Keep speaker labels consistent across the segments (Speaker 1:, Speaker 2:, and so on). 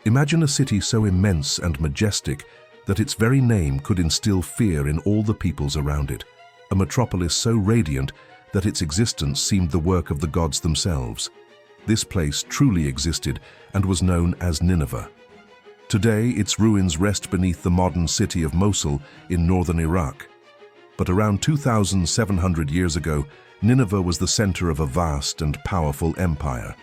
Speaker 1: Imagine a city so immense and majestic that its very name could instill fear in all the peoples around it, a metropolis so radiant that its existence seemed the work of the gods themselves. This place truly existed and was known as Nineveh. Today, its ruins rest beneath the modern city of Mosul in northern Iraq. But around 2,700 years ago, Nineveh was the center of a vast and powerful empire,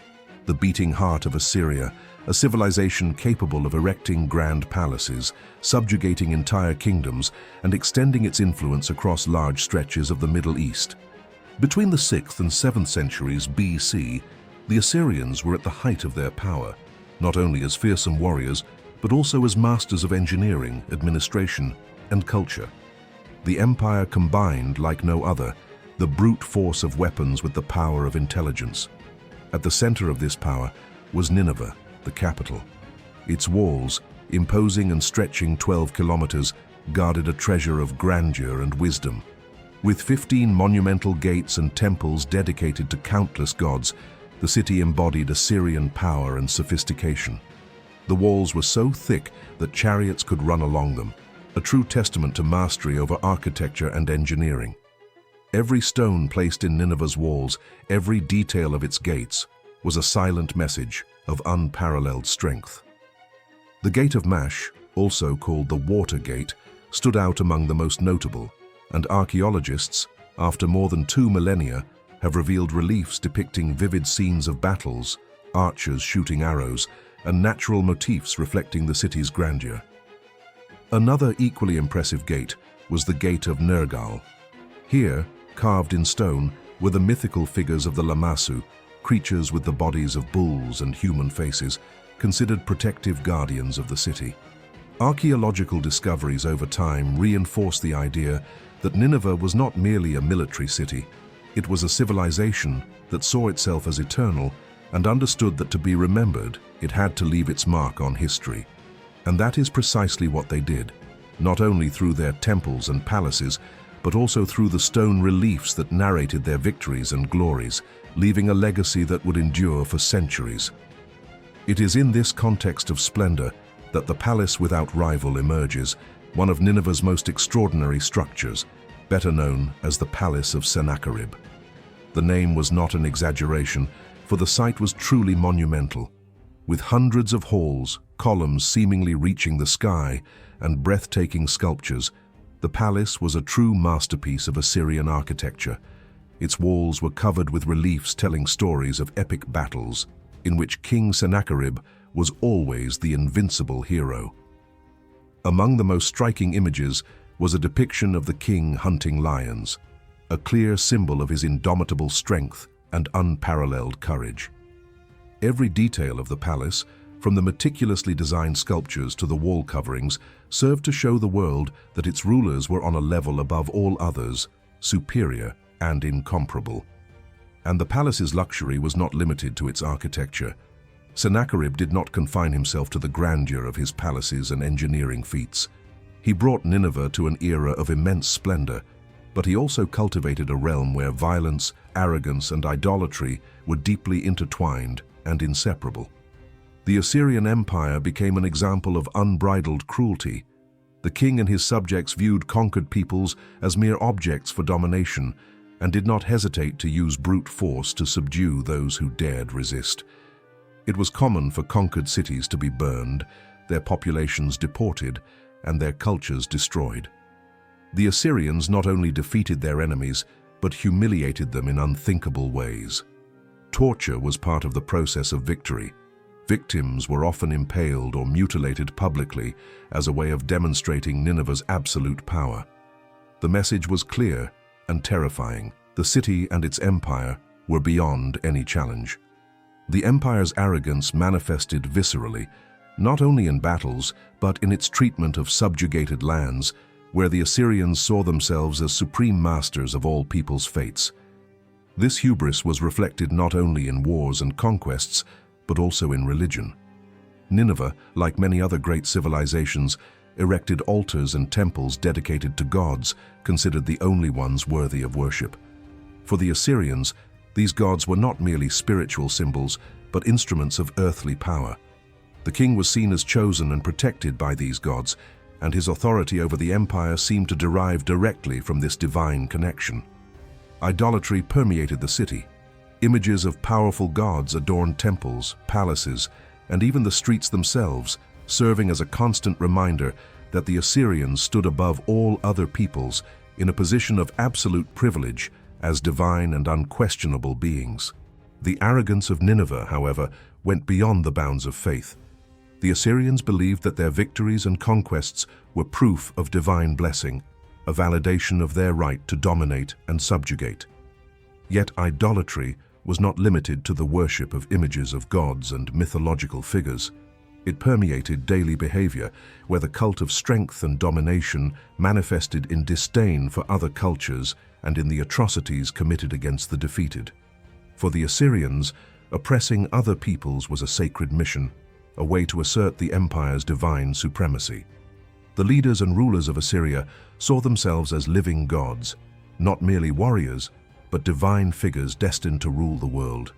Speaker 1: the beating heart of Assyria, a civilization capable of erecting grand palaces, subjugating entire kingdoms, and extending its influence across large stretches of the Middle East. Between the 6th and 7th centuries BC, the Assyrians were at the height of their power, not only as fearsome warriors, but also as masters of engineering, administration, and culture. The empire combined, like no other, the brute force of weapons with the power of intelligence. At the center of this power was Nineveh, the capital. Its walls, imposing and stretching 12 kilometers, guarded a treasure of grandeur and wisdom. With 15 monumental gates and temples dedicated to countless gods, the city embodied Assyrian power and sophistication. The walls were so thick that chariots could run along them, a true testament to mastery over architecture and engineering. Every stone placed in Nineveh's walls, every detail of its gates, was a silent message of unparalleled strength. The Gate of Mash, also called the Water Gate, stood out among the most notable, and archaeologists, after more than 2 millennia, have revealed reliefs depicting vivid scenes of battles, archers shooting arrows, and natural motifs reflecting the city's grandeur. Another equally impressive gate was the Gate of Nergal. Here, carved in stone, were the mythical figures of the Lamassu, creatures with the bodies of bulls and human faces, considered protective guardians of the city. Archaeological discoveries over time reinforced the idea that Nineveh was not merely a military city. It was a civilization that saw itself as eternal and understood that to be remembered, it had to leave its mark on history. And that is precisely what they did, not only through their temples and palaces, but also through the stone reliefs that narrated their victories and glories, leaving a legacy that would endure for centuries. It is in this context of splendor that the palace without rival emerges, one of Nineveh's most extraordinary structures, better known as the Palace of Sennacherib. The name was not an exaggeration, for the site was truly monumental. With hundreds of halls, columns seemingly reaching the sky, and breathtaking sculptures, the palace was a true masterpiece of Assyrian architecture. Its walls were covered with reliefs telling stories of epic battles, in which King Sennacherib was always the invincible hero. Among the most striking images was a depiction of the king hunting lions, a clear symbol of his indomitable strength and unparalleled courage. Every detail of the palace, from the meticulously designed sculptures to the wall coverings, served to show the world that its rulers were on a level above all others, superior and incomparable. And the palace's luxury was not limited to its architecture. Sennacherib did not confine himself to the grandeur of his palaces and engineering feats. He brought Nineveh to an era of immense splendor, but he also cultivated a realm where violence, arrogance, and idolatry were deeply intertwined and inseparable. The Assyrian Empire became an example of unbridled cruelty. The king and his subjects viewed conquered peoples as mere objects for domination and did not hesitate to use brute force to subdue those who dared resist. It was common for conquered cities to be burned, their populations deported, and their cultures destroyed. The Assyrians not only defeated their enemies, but humiliated them in unthinkable ways. Torture was part of the process of victory. Victims were often impaled or mutilated publicly as a way of demonstrating Nineveh's absolute power. The message was clear and terrifying. The city and its empire were beyond any challenge. The empire's arrogance manifested viscerally, not only in battles, but in its treatment of subjugated lands, where the Assyrians saw themselves as supreme masters of all people's fates. This hubris was reflected not only in wars and conquests, but also in religion. Nineveh, like many other great civilizations, erected altars and temples dedicated to gods, considered the only ones worthy of worship. For the Assyrians, these gods were not merely spiritual symbols, but instruments of earthly power. The king was seen as chosen and protected by these gods, and his authority over the empire seemed to derive directly from this divine connection. Idolatry permeated the city. Images of powerful gods adorned temples, palaces, and even the streets themselves, serving as a constant reminder that the Assyrians stood above all other peoples in a position of absolute privilege as divine and unquestionable beings. The arrogance of Nineveh, however, went beyond the bounds of faith. The Assyrians believed that their victories and conquests were proof of divine blessing, a validation of their right to dominate and subjugate. Yet idolatry was not limited to the worship of images of gods and mythological figures. It permeated daily behavior, where the cult of strength and domination manifested in disdain for other cultures and in the atrocities committed against the defeated. For the Assyrians, oppressing other peoples was a sacred mission, a way to assert the empire's divine supremacy. The leaders and rulers of Assyria saw themselves as living gods, not merely warriors, but divine figures destined to rule the world.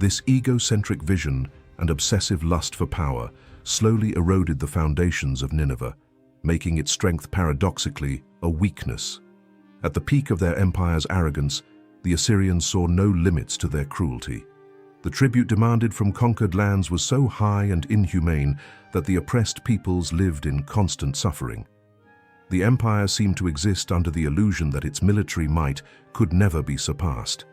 Speaker 1: This egocentric vision and obsessive lust for power slowly eroded the foundations of Nineveh, making its strength paradoxically a weakness. At the peak of their empire's arrogance, the Assyrians saw no limits to their cruelty. The tribute demanded from conquered lands was so high and inhumane that the oppressed peoples lived in constant suffering. The empire seemed to exist under the illusion that its military might could never be surpassed.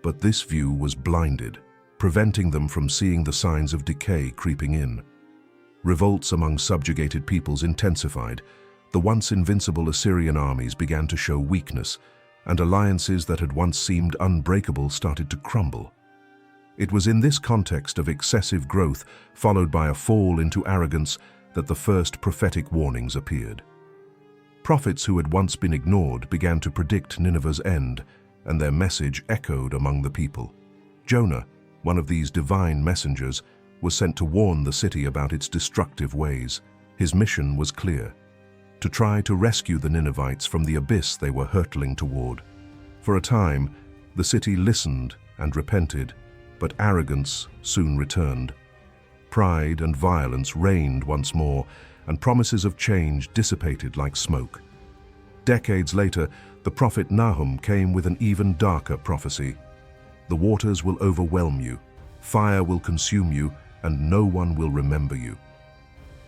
Speaker 1: But this view was blinded, preventing them from seeing the signs of decay creeping in. Revolts among subjugated peoples intensified. The once invincible Assyrian armies began to show weakness, and alliances that had once seemed unbreakable started to crumble. It was in this context of excessive growth, followed by a fall into arrogance, that the first prophetic warnings appeared. Prophets who had once been ignored began to predict Nineveh's end, and their message echoed among the people. Jonah, one of these divine messengers, was sent to warn the city about its destructive ways. His mission was clear: to try to rescue the Ninevites from the abyss they were hurtling toward. For a time, the city listened and repented, but arrogance soon returned. Pride and violence reigned once more, and promises of change dissipated like smoke. Decades later, the prophet Nahum came with an even darker prophecy. The waters will overwhelm you, fire will consume you, and no one will remember you.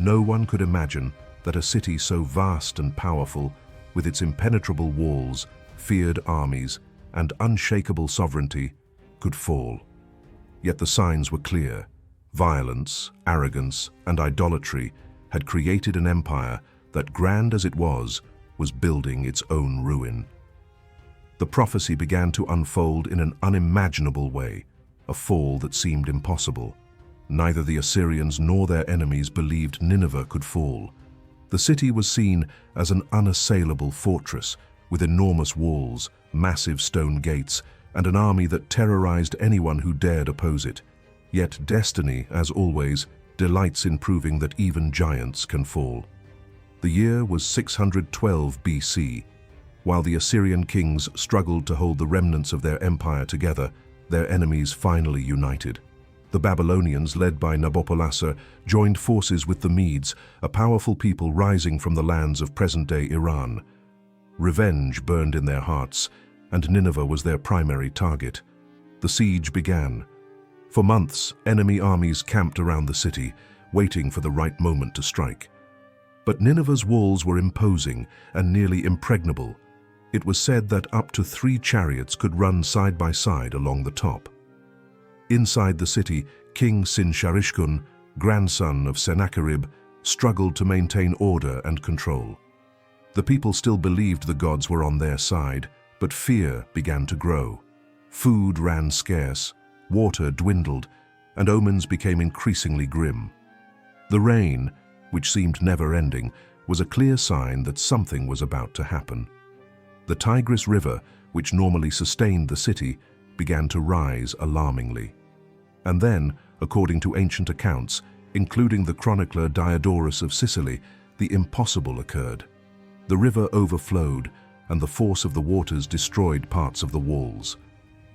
Speaker 1: No one could imagine that a city so vast and powerful, with its impenetrable walls, feared armies, and unshakable sovereignty, could fall. Yet the signs were clear. Violence, arrogance, and idolatry had created an empire that, grand as it was building its own ruin. The prophecy began to unfold in an unimaginable way, a fall that seemed impossible. Neither the Assyrians nor their enemies believed Nineveh could fall. The city was seen as an unassailable fortress, with enormous walls, massive stone gates, and an army that terrorized anyone who dared oppose it. Yet destiny, as always, delights in proving that even giants can fall. The year was 612 BC. While the Assyrian kings struggled to hold the remnants of their empire together, their enemies finally united. The Babylonians, led by Nabopolassar, joined forces with the Medes, a powerful people rising from the lands of present-day Iran. Revenge burned in their hearts, and Nineveh was their primary target. The siege began. For months, enemy armies camped around the city, waiting for the right moment to strike. But Nineveh's walls were imposing and nearly impregnable. It was said that up to 3 chariots could run side by side along the top. Inside the city, King Sin-Sharishkun, grandson of Sennacherib, struggled to maintain order and control. The people still believed the gods were on their side, but fear began to grow. Food ran scarce, water dwindled, and omens became increasingly grim. The rain, which seemed never-ending, was a clear sign that something was about to happen. The Tigris River, which normally sustained the city, began to rise alarmingly. And then, according to ancient accounts, including the chronicler Diodorus of Sicily, the impossible occurred. The river overflowed, and the force of the waters destroyed parts of the walls.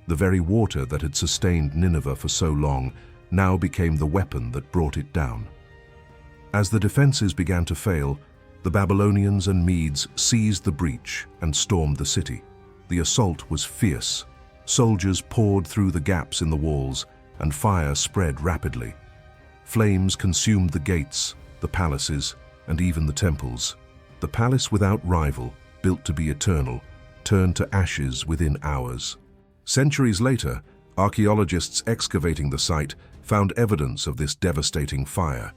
Speaker 1: The very water that had sustained Nineveh for so long now became the weapon that brought it down. As the defenses began to fail, the Babylonians and Medes seized the breach and stormed the city. The assault was fierce. Soldiers poured through the gaps in the walls, and fire spread rapidly. Flames consumed the gates, the palaces, and even the temples. The palace without rival, built to be eternal, turned to ashes within hours. Centuries later, archaeologists excavating the site found evidence of this devastating fire.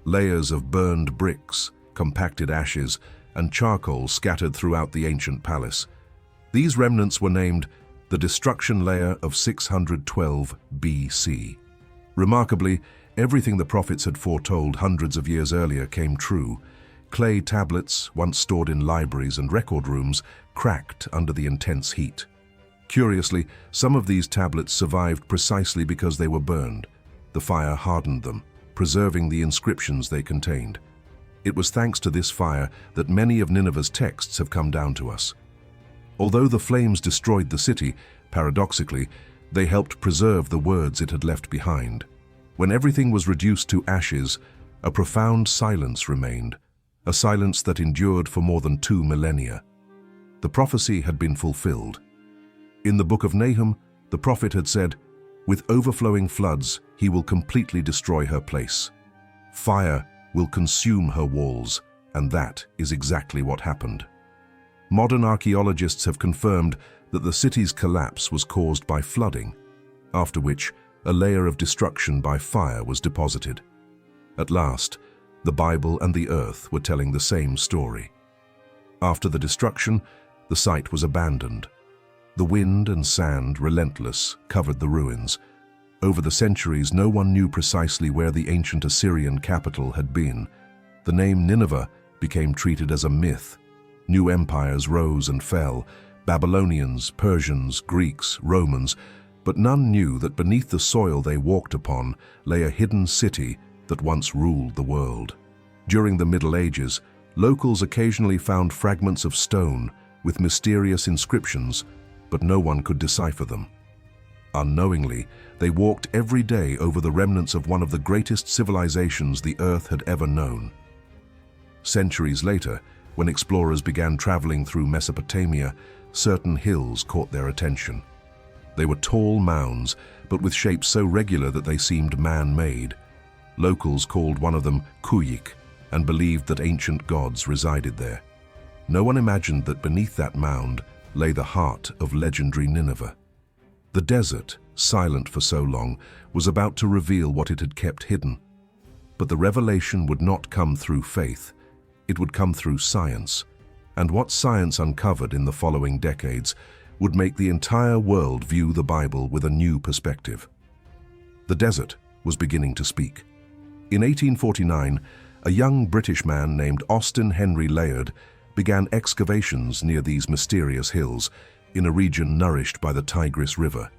Speaker 1: Layers of burned bricks, compacted ashes, and charcoal scattered throughout the ancient palace. These remnants were named the destruction layer of 612 BC. Remarkably, everything the prophets had foretold hundreds of years earlier came true. Clay tablets, once stored in libraries and record rooms, cracked under the intense heat. Curiously, some of these tablets survived precisely because they were burned. The fire hardened them, preserving the inscriptions they contained. It was thanks to this fire that many of Nineveh's texts have come down to us. Although the flames destroyed the city, paradoxically, they helped preserve the words it had left behind. When everything was reduced to ashes, a profound silence remained, a silence that endured for more than 2 millennia. The prophecy had been fulfilled. In the book of Nahum, the prophet had said, "With overflowing floods, he will completely destroy her place. Fire will consume her walls," and that is exactly what happened. Modern archaeologists have confirmed that the city's collapse was caused by flooding, after which a layer of destruction by fire was deposited. At last, the Bible and the earth were telling the same story. After the destruction, the site was abandoned. The wind and sand, relentless, covered the ruins. Over the centuries, no one knew precisely where the ancient Assyrian capital had been. The name Nineveh became treated as a myth. New empires rose and fell, Babylonians, Persians, Greeks, Romans, but none knew that beneath the soil they walked upon lay a hidden city that once ruled the world. During the Middle Ages, locals occasionally found fragments of stone with mysterious inscriptions, but no one could decipher them. Unknowingly, they walked every day over the remnants of one of the greatest civilizations the earth had ever known. Centuries later, when explorers began traveling through Mesopotamia, certain hills caught their attention. They were tall mounds, but with shapes so regular that they seemed man-made. Locals called one of them Kuyik and believed that ancient gods resided there. No one imagined that beneath that mound lay the heart of legendary Nineveh. The desert, silent for so long, was about to reveal what it had kept hidden. But the revelation would not come through faith. It would come through science. And what science uncovered in the following decades would make the entire world view the Bible with a new perspective. The desert was beginning to speak. In 1849, a young British man named Austin Henry Layard began excavations near these mysterious hills in a region nourished by the Tigris River.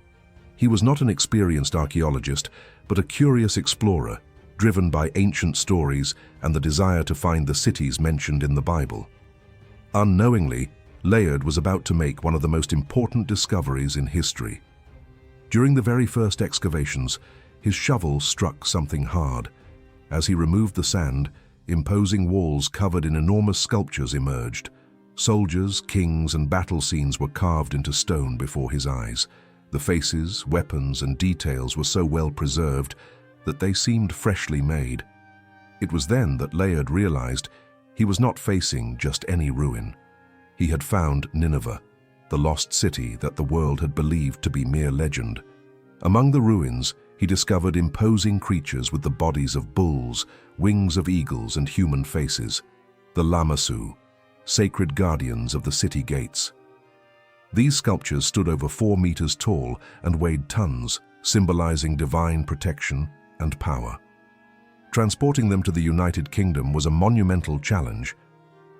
Speaker 1: He was not an experienced archaeologist, but a curious explorer, driven by ancient stories and the desire to find the cities mentioned in the Bible. Unknowingly, Layard was about to make one of the most important discoveries in history. During the very first excavations, his shovel struck something hard. As he removed the sand, imposing walls covered in enormous sculptures emerged. Soldiers, kings, and battle scenes were carved into stone before his eyes. The faces, weapons, and details were so well preserved that they seemed freshly made. It was then that Layard realized he was not facing just any ruin. He had found Nineveh, the lost city that the world had believed to be mere legend. Among the ruins, he discovered imposing creatures with the bodies of bulls, wings of eagles, and human faces, the Lamassu, sacred guardians of the city gates. These sculptures stood over 4 meters tall and weighed tons, symbolizing divine protection and power. Transporting them to the United Kingdom was a monumental challenge.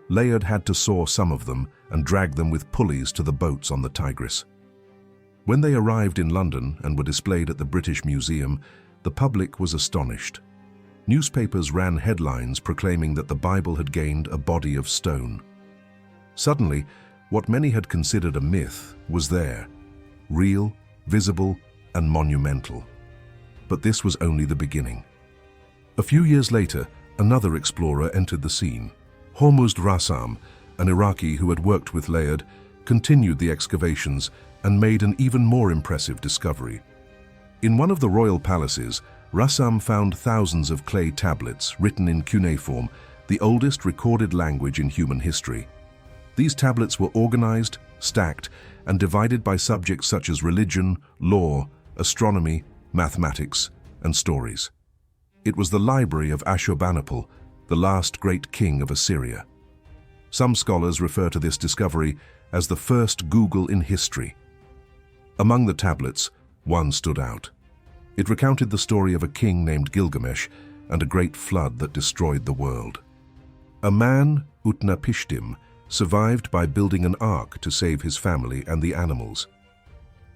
Speaker 1: Layard had to saw some of them and drag them with pulleys to the boats on the Tigris. When they arrived in London and were displayed at the British Museum, the public was astonished. Newspapers ran headlines proclaiming that the Bible had gained a body of stone. Suddenly, what many had considered a myth was there, real, visible, and monumental. But this was only the beginning. A few years later, another explorer entered the scene. Hormuzd Rassam, an Iraqi who had worked with Layard, continued the excavations and made an even more impressive discovery. In one of the royal palaces, Rassam found thousands of clay tablets written in cuneiform, the oldest recorded language in human history. These tablets were organized, stacked, and divided by subjects such as religion, law, astronomy, mathematics, and stories. It was the library of Ashurbanipal, the last great king of Assyria. Some scholars refer to this discovery as the first Google in history. Among the tablets, one stood out. It recounted the story of a king named Gilgamesh and a great flood that destroyed the world. A man, Utnapishtim, survived by building an ark to save his family and the animals.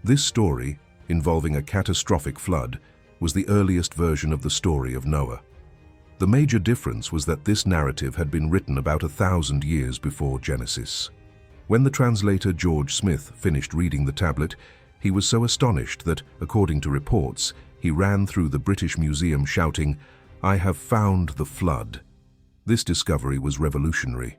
Speaker 1: This story, involving a catastrophic flood, was the earliest version of the story of Noah. The major difference was that this narrative had been written about 1,000 years before Genesis. When the translator George Smith finished reading the tablet, he was so astonished that, according to reports, he ran through the British Museum shouting, "I have found the flood." This discovery was revolutionary.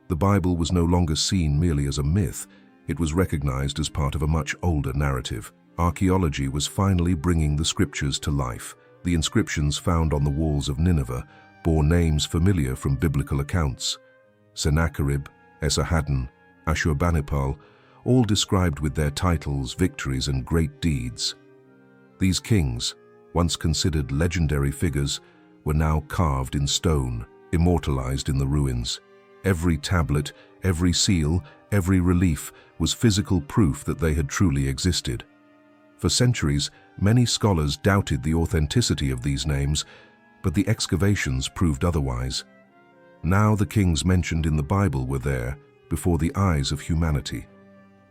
Speaker 1: The Bible was no longer seen merely as a myth, it was recognized as part of a much older narrative. Archaeology was finally bringing the scriptures to life. The inscriptions found on the walls of Nineveh bore names familiar from biblical accounts. Sennacherib, Esarhaddon, Ashurbanipal, all described with their titles, victories, and great deeds. These kings, once considered legendary figures, were now carved in stone, immortalized in the ruins. Every tablet, every seal, every relief was physical proof that they had truly existed. For centuries, many scholars doubted the authenticity of these names, but the excavations proved otherwise. Now the kings mentioned in the Bible were there, before the eyes of humanity.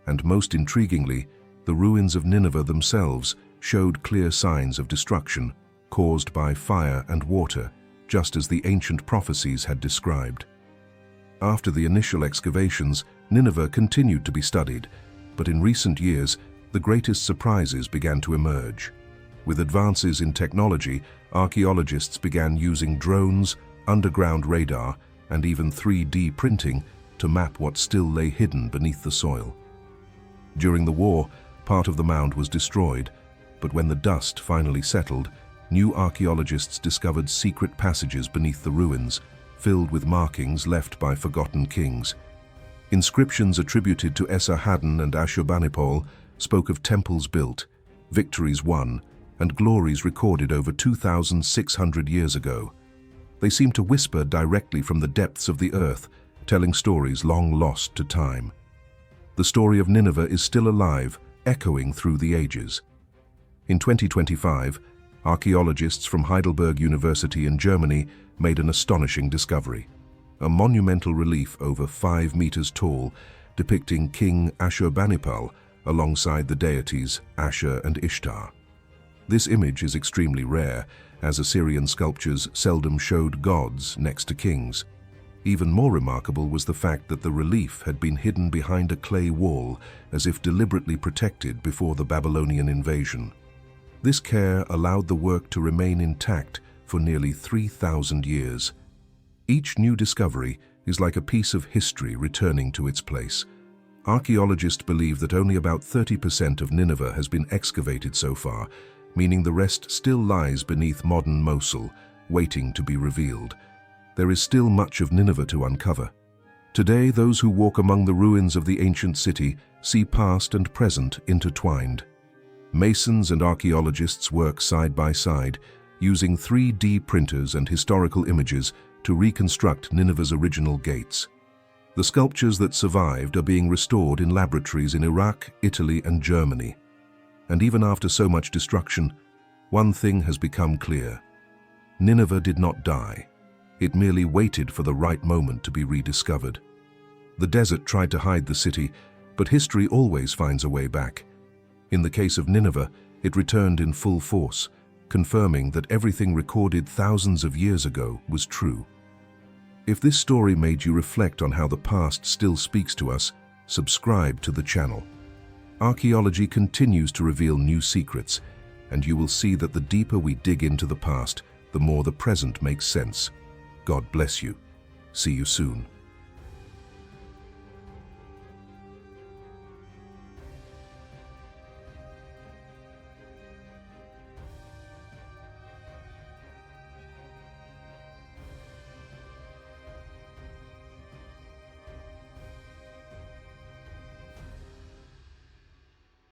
Speaker 1: And most intriguingly, the ruins of Nineveh themselves showed clear signs of destruction, caused by fire and water, just as the ancient prophecies had described. After the initial excavations, Nineveh continued to be studied, but in recent years, the greatest surprises began to emerge. With advances in technology, archaeologists began using drones, underground radar, and even 3D printing to map what still lay hidden beneath the soil. During the war, part of the mound was destroyed, but when the dust finally settled, new archaeologists discovered secret passages beneath the ruins, filled with markings left by forgotten kings. Inscriptions attributed to Esarhaddon and Ashurbanipal spoke of temples built, victories won, and glories recorded over 2,600 years ago. They seemed to whisper directly from the depths of the earth, telling stories long lost to time. The story of Nineveh is still alive, echoing through the ages. In 2025, archaeologists from Heidelberg University in Germany made an astonishing discovery: a monumental relief over 5 meters tall, depicting King Ashurbanipal alongside the deities Ashur and Ishtar. This image is extremely rare, as Assyrian sculptures seldom showed gods next to kings. Even more remarkable was the fact that the relief had been hidden behind a clay wall, as if deliberately protected before the Babylonian invasion. This care allowed the work to remain intact for nearly 3,000 years. Each new discovery is like a piece of history returning to its place. Archaeologists believe that only about 30% of Nineveh has been excavated so far, meaning the rest still lies beneath modern Mosul, waiting to be revealed. There is still much of Nineveh to uncover. Today, those who walk among the ruins of the ancient city see past and present intertwined. Masons and archaeologists work side by side, using 3D printers and historical images to reconstruct Nineveh's original gates. The sculptures that survived are being restored in laboratories in Iraq, Italy, and Germany. And even after so much destruction, one thing has become clear: Nineveh did not die. It merely waited for the right moment to be rediscovered. The desert tried to hide the city, but history always finds a way back. In the case of Nineveh, it returned in full force, confirming that everything recorded thousands of years ago was true. If this story made you reflect on how the past still speaks to us, subscribe to the channel. Archaeology continues to reveal new secrets, and you will see that the deeper we dig into the past, the more the present makes sense. God bless you. See you soon.